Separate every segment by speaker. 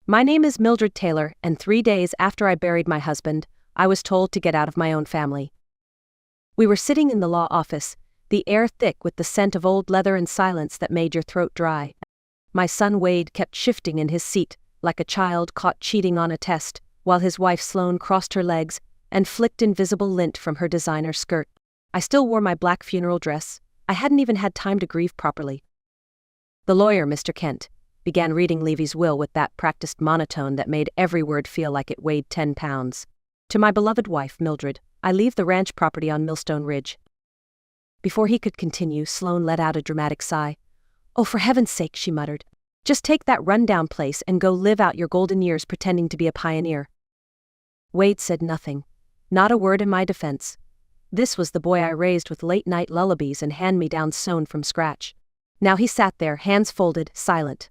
Speaker 1: My name is Mildred Taylor, and 3 days after I buried my husband, I was told to get out of my own family. We were sitting in the law office, the air thick with the scent of old leather and silence that made your throat dry. My son Wade kept shifting in his seat, like a child caught cheating on a test, while his wife Sloane crossed her legs and flicked invisible lint from her designer skirt. I still wore my black funeral dress. I hadn't even had time to grieve properly. The lawyer, Mr. Kent, began reading Levy's will with that practiced monotone that made every word feel like it weighed 10 pounds. To my beloved wife, Mildred, I leave the ranch property on Millstone Ridge. Before he could continue, Sloane let out a dramatic sigh. Oh, for heaven's sake, she muttered. Just take that rundown place and go live out your golden years pretending to be a pioneer. Wade said nothing. Not a word in my defense. This was the boy I raised with late-night lullabies and hand-me-downs sewn from scratch. Now he sat there, hands folded, silent.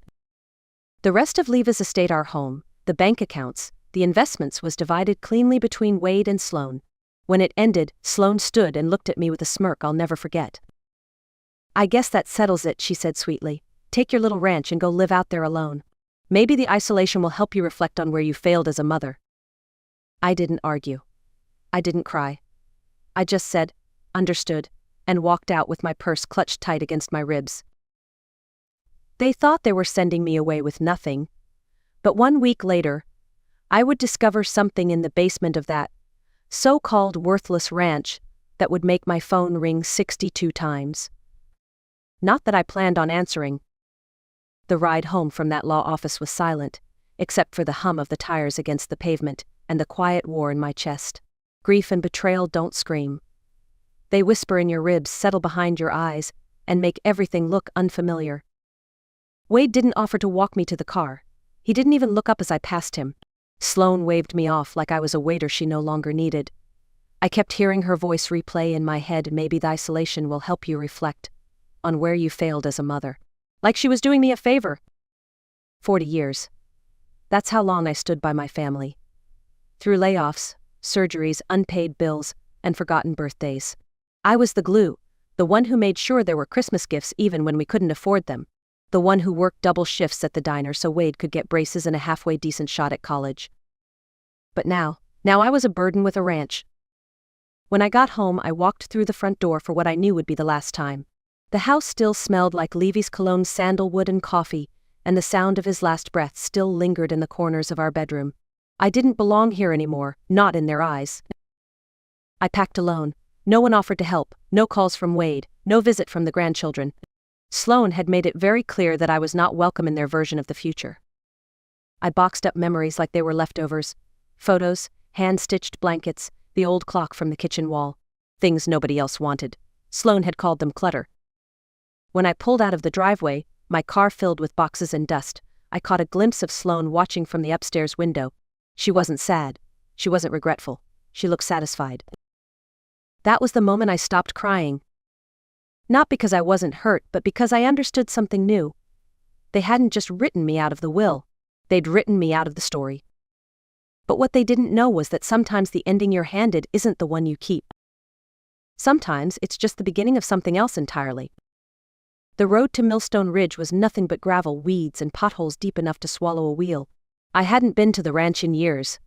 Speaker 1: The rest of Levy's estate, our home, the bank accounts, the investments, was divided cleanly between Wade and Sloane. When it ended, Sloane stood and looked at me with a smirk I'll never forget. I guess that settles it, she said sweetly. Take your little ranch and go live out there alone. Maybe the isolation will help you reflect on where you failed as a mother. I didn't argue. I didn't cry. I just said, understood, and walked out with my purse clutched tight against my ribs. They thought they were sending me away with nothing. But 1 week later, I would discover something in the basement of that so-called worthless ranch that would make my phone ring 62 times. Not that I planned on answering. The ride home from that law office was silent, except for the hum of the tires against the pavement and the quiet war in my chest. Grief and betrayal don't scream. They whisper in your ribs, settle behind your eyes, and make everything look unfamiliar. Wade didn't offer to walk me to the car. He didn't even look up as I passed him. Sloane waved me off like I was a waiter she no longer needed. I kept hearing her voice replay in my head, maybe the isolation will help you reflect on where you failed as a mother. Like she was doing me a favor. 40 years. That's how long I stood by my family. Through layoffs, surgeries, unpaid bills, and forgotten birthdays. I was the glue, the one who made sure there were Christmas gifts even when we couldn't afford them. The one who worked double shifts at the diner so Wade could get braces and a halfway decent shot at college. But now I was a burden with a ranch. When I got home, I walked through the front door for what I knew would be the last time. The house still smelled like Levy's cologne, sandalwood, and coffee, and the sound of his last breath still lingered in the corners of our bedroom. I didn't belong here anymore, not in their eyes. I packed alone. No one offered to help, no calls from Wade, no visit from the grandchildren. Sloane had made it very clear that I was not welcome in their version of the future. I boxed up memories like they were leftovers. Photos, hand-stitched blankets, the old clock from the kitchen wall. Things nobody else wanted. Sloane had called them clutter. When I pulled out of the driveway, my car filled with boxes and dust, I caught a glimpse of Sloane watching from the upstairs window. She wasn't sad. She wasn't regretful. She looked satisfied. That was the moment I stopped crying. Not because I wasn't hurt, but because I understood something new. They hadn't just written me out of the will. They'd written me out of the story. But what they didn't know was that sometimes the ending you're handed isn't the one you keep. Sometimes it's just the beginning of something else entirely. The road to Millstone Ridge was nothing but gravel, weeds, and potholes deep enough to swallow a wheel. I hadn't been to the ranch in years.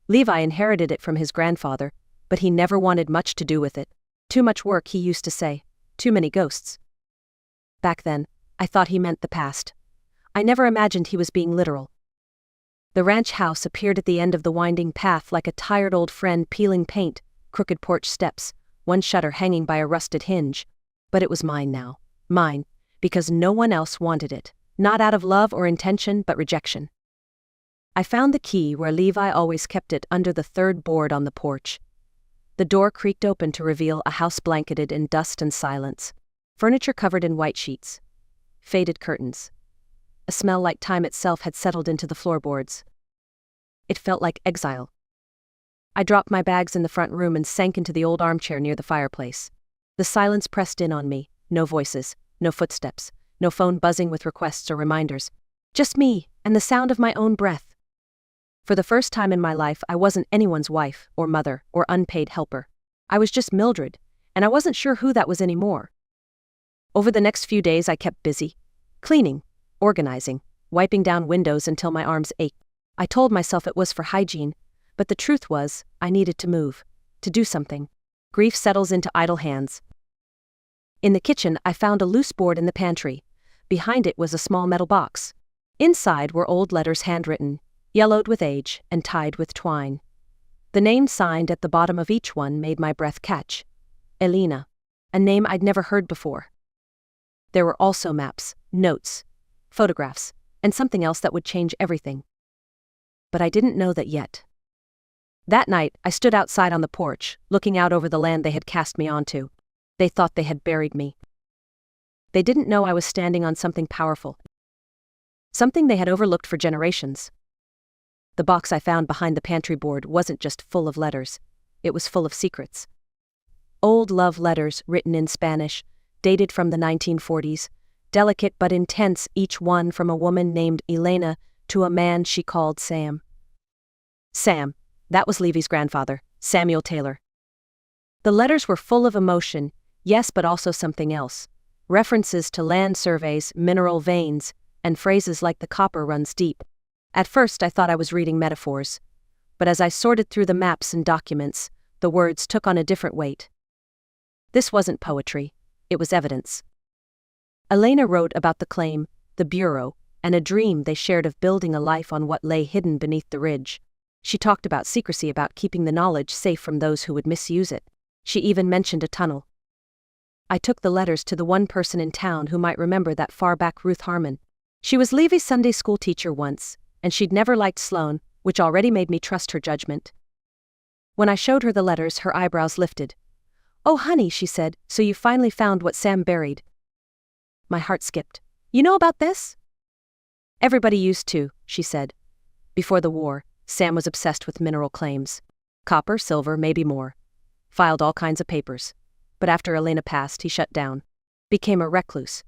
Speaker 1: Levi inherited it from his grandfather, but he never wanted much to do with it. Too much work, he used to say. Too many ghosts. Back then, I thought he meant the past. I never imagined he was being literal. The ranch house appeared at the end of the winding path like a tired old friend peeling paint, crooked porch steps, one shutter hanging by a rusted hinge. But it was mine now. Mine, because no one else wanted it. Not out of love or intention, but rejection. I found the key where Levi always kept it, under the third board on the porch. The door creaked open to reveal a house blanketed in dust and silence. Furniture covered in white sheets. Faded curtains. A smell like time itself had settled into the floorboards. It felt like exile. I dropped my bags in the front room and sank into the old armchair near the fireplace. The silence pressed in on me. No voices, no footsteps, no phone buzzing with requests or reminders. Just me, and the sound of my own breath. For the first time in my life, I wasn't anyone's wife, or mother, or unpaid helper. I was just Mildred, and I wasn't sure who that was anymore. Over the next few days, I kept busy. Cleaning, organizing, wiping down windows until my arms ached. I told myself it was for hygiene, but the truth was, I needed to move, to do something. Grief settles into idle hands. In the kitchen, I found a loose board in the pantry. Behind it was a small metal box. Inside were old letters handwritten, yellowed with age, and tied with twine. The name signed at the bottom of each one made my breath catch. Elena. A name I'd never heard before. There were also maps, notes, photographs, and something else that would change everything. But I didn't know that yet. That night, I stood outside on the porch, looking out over the land they had cast me onto. They thought they had buried me. They didn't know I was standing on something powerful. Something they had overlooked for generations. The box I found behind the pantry board wasn't just full of letters. It was full of secrets. Old love letters written in Spanish, dated from the 1940s, delicate but intense, each one from a woman named Elena to a man she called Sam. Sam, that was Levy's grandfather, Samuel Taylor. The letters were full of emotion, yes, but also something else. References to land surveys, mineral veins, and phrases like the copper runs deep. At first I thought I was reading metaphors, but as I sorted through the maps and documents, the words took on a different weight. This wasn't poetry, it was evidence. Elena wrote about the claim, the bureau, and a dream they shared of building a life on what lay hidden beneath the ridge. She talked about secrecy, about keeping the knowledge safe from those who would misuse it. She even mentioned a tunnel. I took the letters to the one person in town who might remember that far back Ruth Harmon. She was Levy's Sunday school teacher once, and she'd never liked Sloane, which already made me trust her judgment. When I showed her the letters, her eyebrows lifted. "Oh, honey," she said, "so you finally found what Sam buried." My heart skipped. "You know about this?" "Everybody used to," she said. "Before the war, Sam was obsessed with mineral claims. Copper, silver, maybe more. Filed all kinds of papers. But after Elena passed, he shut down. Became a recluse.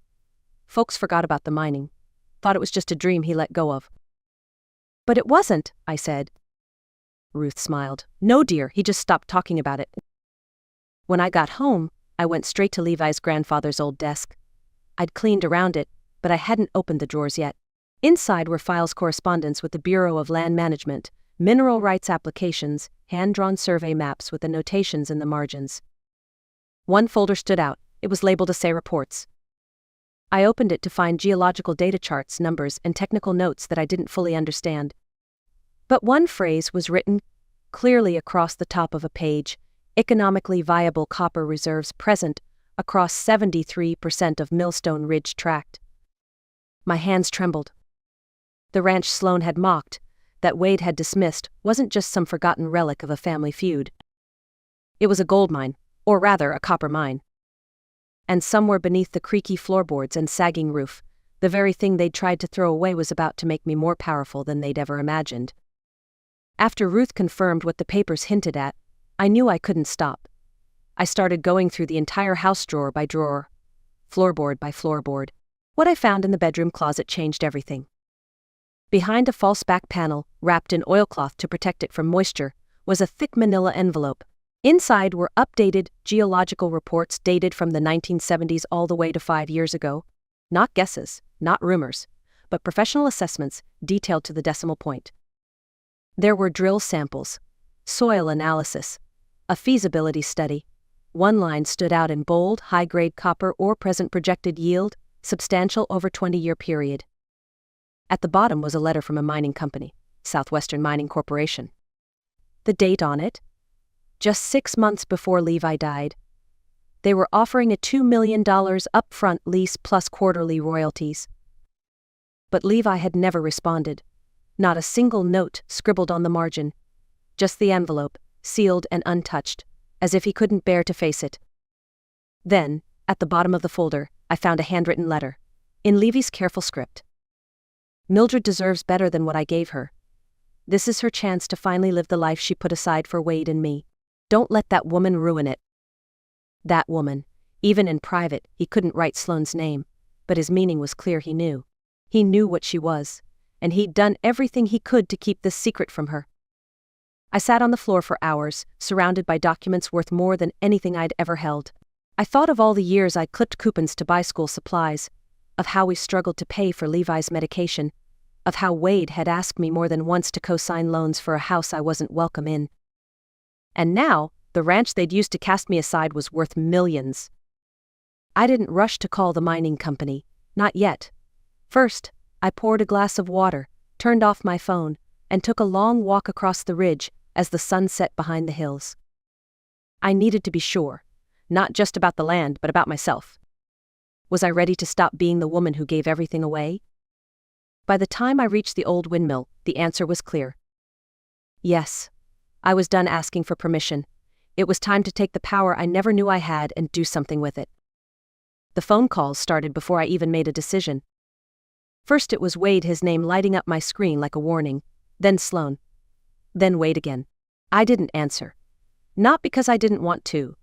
Speaker 1: Folks forgot about the mining. Thought it was just a dream he let go of." "But it wasn't," I said. Ruth smiled. "No, dear, he just stopped talking about it." When I got home, I went straight to Levi's grandfather's old desk. I'd cleaned around it, but I hadn't opened the drawers yet. Inside were files, correspondence with the Bureau of Land Management, mineral rights applications, hand-drawn survey maps with annotations in the margins. One folder stood out. It was labeled Assay Reports. I opened it to find geological data charts, numbers, and technical notes that I didn't fully understand. But one phrase was written clearly across the top of a page: economically viable copper reserves present across 73% of Millstone Ridge Tract. My hands trembled. The ranch Sloane had mocked, that Wade had dismissed, wasn't just some forgotten relic of a family feud. It was a gold mine, or rather a copper mine. And somewhere beneath the creaky floorboards and sagging roof, the very thing they'd tried to throw away was about to make me more powerful than they'd ever imagined. After Ruth confirmed what the papers hinted at, I knew I couldn't stop. I started going through the entire house drawer by drawer, floorboard by floorboard. What I found in the bedroom closet changed everything. Behind a false back panel, wrapped in oilcloth to protect it from moisture, was a thick manila envelope. Inside were updated geological reports dated from the 1970s all the way to 5 years ago. Not guesses, not rumors, but professional assessments detailed to the decimal point. There were drill samples, soil analysis, a feasibility study. One line stood out in bold, high-grade copper ore, present projected yield, substantial over 20-year period. At the bottom was a letter from a mining company, Southwestern Mining Corporation. The date on it? Just 6 months before Levi died. They were offering a $2 million upfront lease plus quarterly royalties. But Levi had never responded. Not a single note scribbled on the margin. Just the envelope, sealed and untouched, as if he couldn't bear to face it. Then, at the bottom of the folder, I found a handwritten letter, in Levy's careful script. "Mildred deserves better than what I gave her. This is her chance to finally live the life she put aside for Wade and me. Don't let that woman ruin it." That woman. Even in private, he couldn't write Sloane's name, but his meaning was clear. He knew. He knew what she was, and he'd done everything he could to keep this secret from her. I sat on the floor for hours, surrounded by documents worth more than anything I'd ever held. I thought of all the years I'd clipped coupons to buy school supplies, of how we struggled to pay for Levi's medication, of how Wade had asked me more than once to co-sign loans for a house I wasn't welcome in. And now, the ranch they'd used to cast me aside was worth millions. I didn't rush to call the mining company, not yet. First, I poured a glass of water, turned off my phone, and took a long walk across the ridge as the sun set behind the hills. I needed to be sure, not just about the land, but about myself. Was I ready to stop being the woman who gave everything away? By the time I reached the old windmill, the answer was clear. Yes. I was done asking for permission. It was time to take the power I never knew I had and do something with it. The phone calls started before I even made a decision. First it was Wade, his name lighting up my screen like a warning, then Sloan. Then Wade again. I didn't answer. Not because I didn't want to,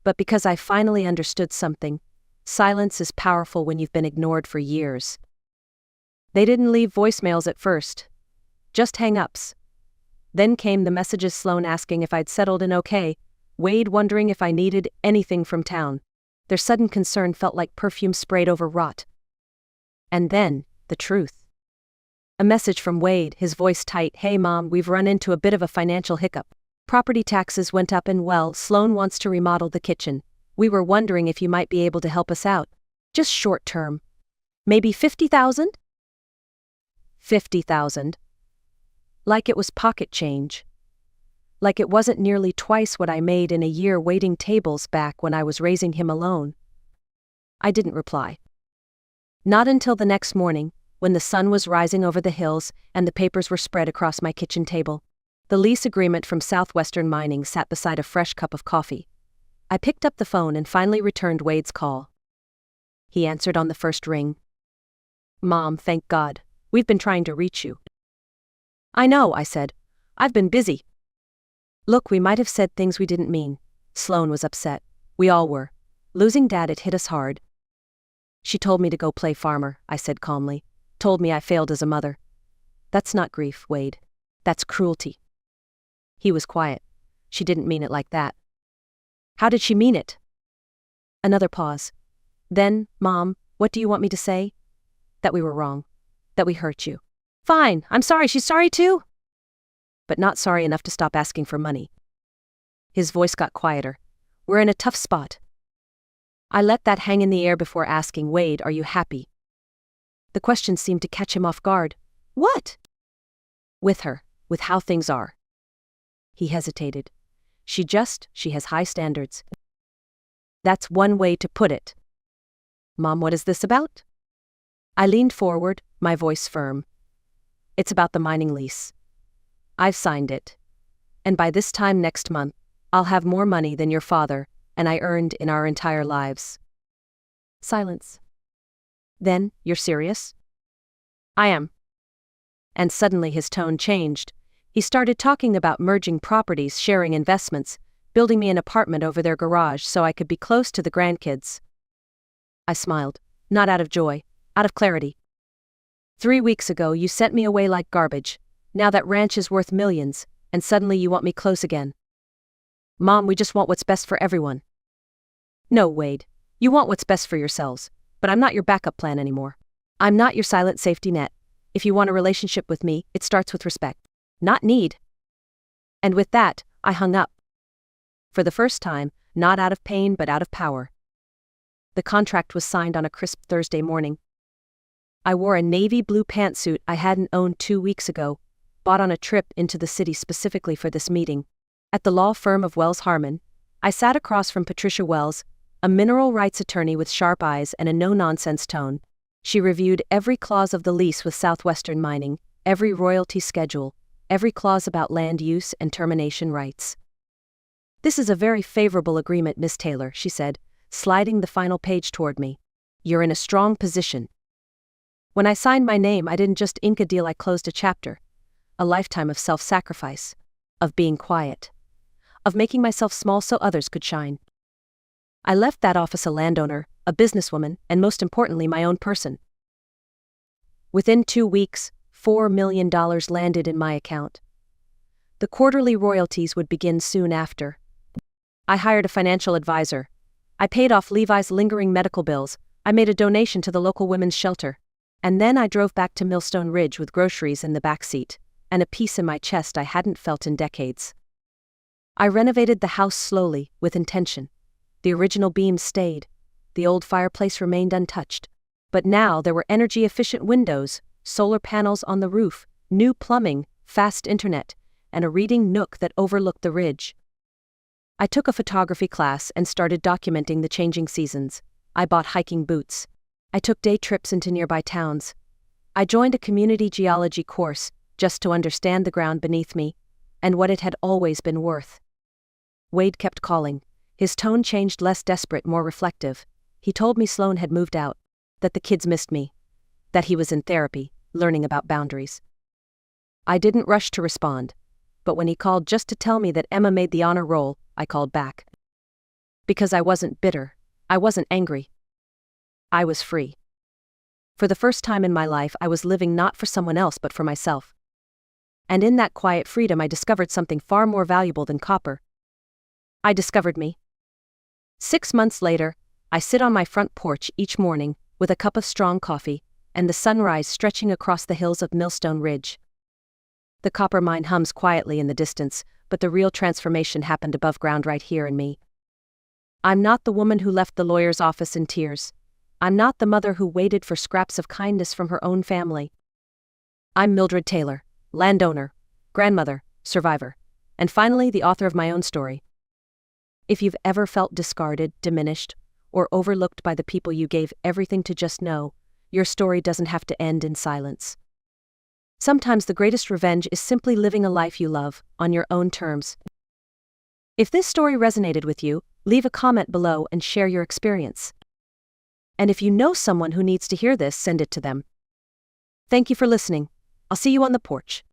Speaker 1: but because I finally understood something. Silence is powerful when you've been ignored for years. They didn't leave voicemails at first. Just hang-ups. Then came the messages, Sloan asking if I'd settled in okay, Wade wondering if I needed anything from town. Their sudden concern felt like perfume sprayed over rot. And then, the truth. A message from Wade, his voice tight. Hey Mom, we've run into a bit of a financial hiccup. Property taxes went up and well, Sloan wants to remodel the kitchen. We were wondering if you might be able to help us out. Just short term. Maybe 50,000? 50,000. Like it was pocket change. Like it wasn't nearly twice what I made in a year waiting tables back when I was raising him alone. I didn't reply. Not until the next morning, when the sun was rising over the hills and the papers were spread across my kitchen table. The lease agreement from Southwestern Mining sat beside a fresh cup of coffee. I picked up the phone and finally returned Wade's call. He answered on the first ring. Mom, thank God. We've been trying to reach you. I know, I said. I've been busy. Look, we might have said things we didn't mean. Sloan was upset. We all were. Losing Dad, it hit us hard. She told me to go play farmer, I said calmly. Told me I failed as a mother. That's not grief, Wade. That's cruelty. He was quiet. She didn't mean it like that. How did she mean it? Another pause. Then, Mom, what do you want me to say? That we were wrong. That we hurt you. Fine, I'm sorry. She's sorry too. But not sorry enough to stop asking for money. His voice got quieter. We're in a tough spot. I let that hang in the air before asking, Wade, are you happy? The question seemed to catch him off guard. What? With her, with how things are. He hesitated. She has high standards. That's one way to put it. Mom, what is this about? I leaned forward, my voice firm. It's about the mining lease. I've signed it. And by this time next month, I'll have more money than your father and I earned in our entire lives. Silence. Then, you're serious? I am. And suddenly his tone changed. He started talking about merging properties, sharing investments, building me an apartment over their garage so I could be close to the grandkids. I smiled, not out of joy, out of clarity. 3 weeks ago you sent me away like garbage. Now that ranch is worth millions, and suddenly you want me close again. Mom, we just want what's best for everyone. No, Wade. You want what's best for yourselves, but I'm not your backup plan anymore. I'm not your silent safety net. If you want a relationship with me, it starts with respect, not need. And with that, I hung up. For the first time, not out of pain but out of power. The contract was signed on a crisp Thursday morning. I wore a navy blue pantsuit I hadn't owned 2 weeks ago, bought on a trip into the city specifically for this meeting. At the law firm of Wells Harmon, I sat across from Patricia Wells, a mineral rights attorney with sharp eyes and a no-nonsense tone. She reviewed every clause of the lease with Southwestern Mining, every royalty schedule, every clause about land use and termination rights. This is a very favorable agreement, Miss Taylor, she said, sliding the final page toward me. You're in a strong position. When I signed my name, I didn't just ink a deal, I closed a chapter. A lifetime of self-sacrifice, of being quiet, of making myself small so others could shine. I left that office a landowner, a businesswoman, and most importantly, my own person. Within 2 weeks, $4 million landed in my account. The quarterly royalties would begin soon after. I hired a financial advisor. I paid off Levi's lingering medical bills. I made a donation to the local women's shelter. And then I drove back to Millstone Ridge with groceries in the back seat, and a peace in my chest I hadn't felt in decades. I renovated the house slowly, with intention. The original beams stayed. The old fireplace remained untouched. But now there were energy-efficient windows, solar panels on the roof, new plumbing, fast internet, and a reading nook that overlooked the ridge. I took a photography class and started documenting the changing seasons. I bought hiking boots. I took day trips into nearby towns. I joined a community geology course just to understand the ground beneath me and what it had always been worth. Wade kept calling. His tone changed, less desperate, more reflective. He told me Sloan had moved out, that the kids missed me, that he was in therapy, learning about boundaries. I didn't rush to respond, but when he called just to tell me that Emma made the honor roll, I called back. Because I wasn't bitter. I wasn't angry. I was free. For the first time in my life, I was living not for someone else but for myself. And in that quiet freedom I discovered something far more valuable than copper. I discovered me. 6 months later, I sit on my front porch each morning with a cup of strong coffee and the sunrise stretching across the hills of Millstone Ridge. The copper mine hums quietly in the distance, but the real transformation happened above ground right here in me. I'm not the woman who left the lawyer's office in tears. I'm not the mother who waited for scraps of kindness from her own family. I'm Mildred Taylor, landowner, grandmother, survivor, and finally the author of my own story. If you've ever felt discarded, diminished, or overlooked by the people you gave everything to, just know, your story doesn't have to end in silence. Sometimes the greatest revenge is simply living a life you love, on your own terms. If this story resonated with you, leave a comment below and share your experience. And if you know someone who needs to hear this, send it to them. Thank you for listening. I'll see you on the porch.